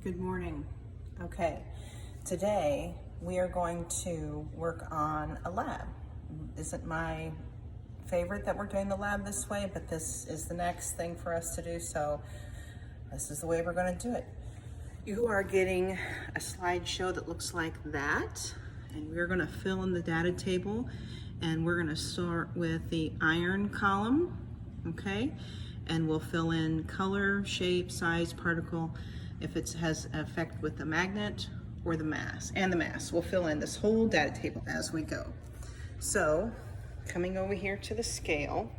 Good morning. Okay, today we are going to work on a lab. Isn't my favorite that we're doing the lab this way, but this is the next thing for us to do, so this is the way we're going to do it. You are getting a slideshow that looks like that, and we're going to fill in the data table, and we're going to start with the iron column, okay? And we'll fill in color, shape, size, particle, if it has an effect with the magnet or the mass, and the mass. We'll fill in this whole data table as we go. So, coming over here to the scale,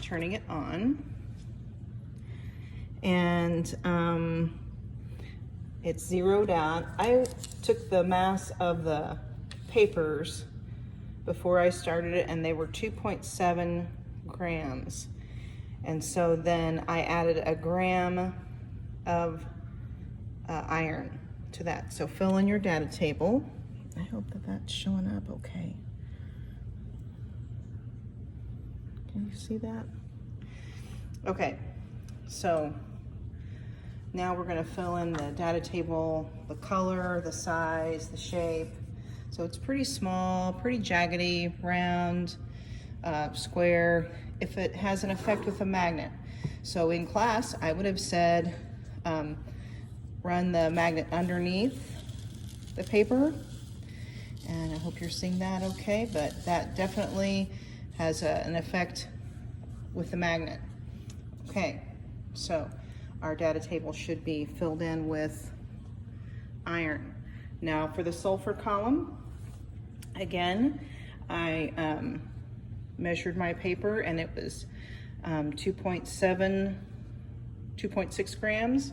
turning it on, and it's zeroed out. I took the mass of the papers before I started it, and they were 2.7 grams. And so then I added a gram of iron to that. So fill in your data table. I hope that that's showing up okay. Can you see that? Okay, so now we're going to fill in the data table, the color, the size, the shape. So it's pretty small, pretty jaggedy, round, square, if it has an effect with a magnet. So in class, I would have said, run the magnet underneath the paper, and I hope you're seeing that okay, but that definitely has an effect with the magnet. Okay, so our data table should be filled in with iron. Now for the sulfur column, again, I measured my paper and it was 2.6 grams.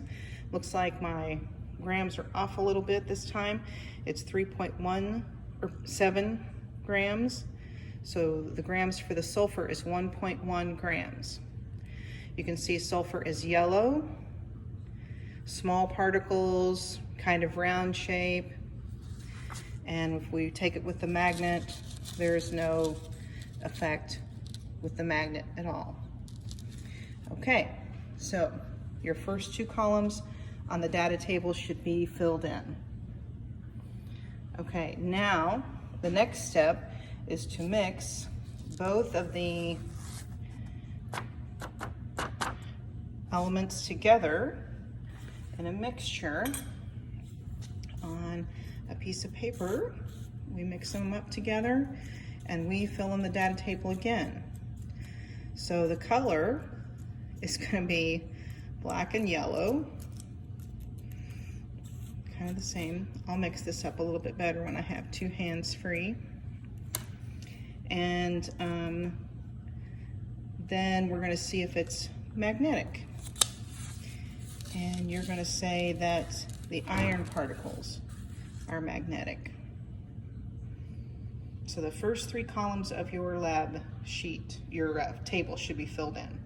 Looks like my grams are off a little bit this time. It's 3.17 grams. So the grams for the sulfur is 1.1 grams. You can see sulfur is yellow, small particles, kind of round shape. And if we take it with the magnet, there's no effect with the magnet at all. Okay, so your first two columns on the data table should be filled in. Okay, now the next step is to mix both of the elements together in a mixture on a piece of paper. We mix them up together and we fill in the data table again. So the color is going to be black and yellow, kind of the same. I'll mix this up a little bit better when I have two hands free. And then we're going to see if it's magnetic. And you're going to say that the iron particles are magnetic. So the first three columns of your lab sheet, your table should be filled in.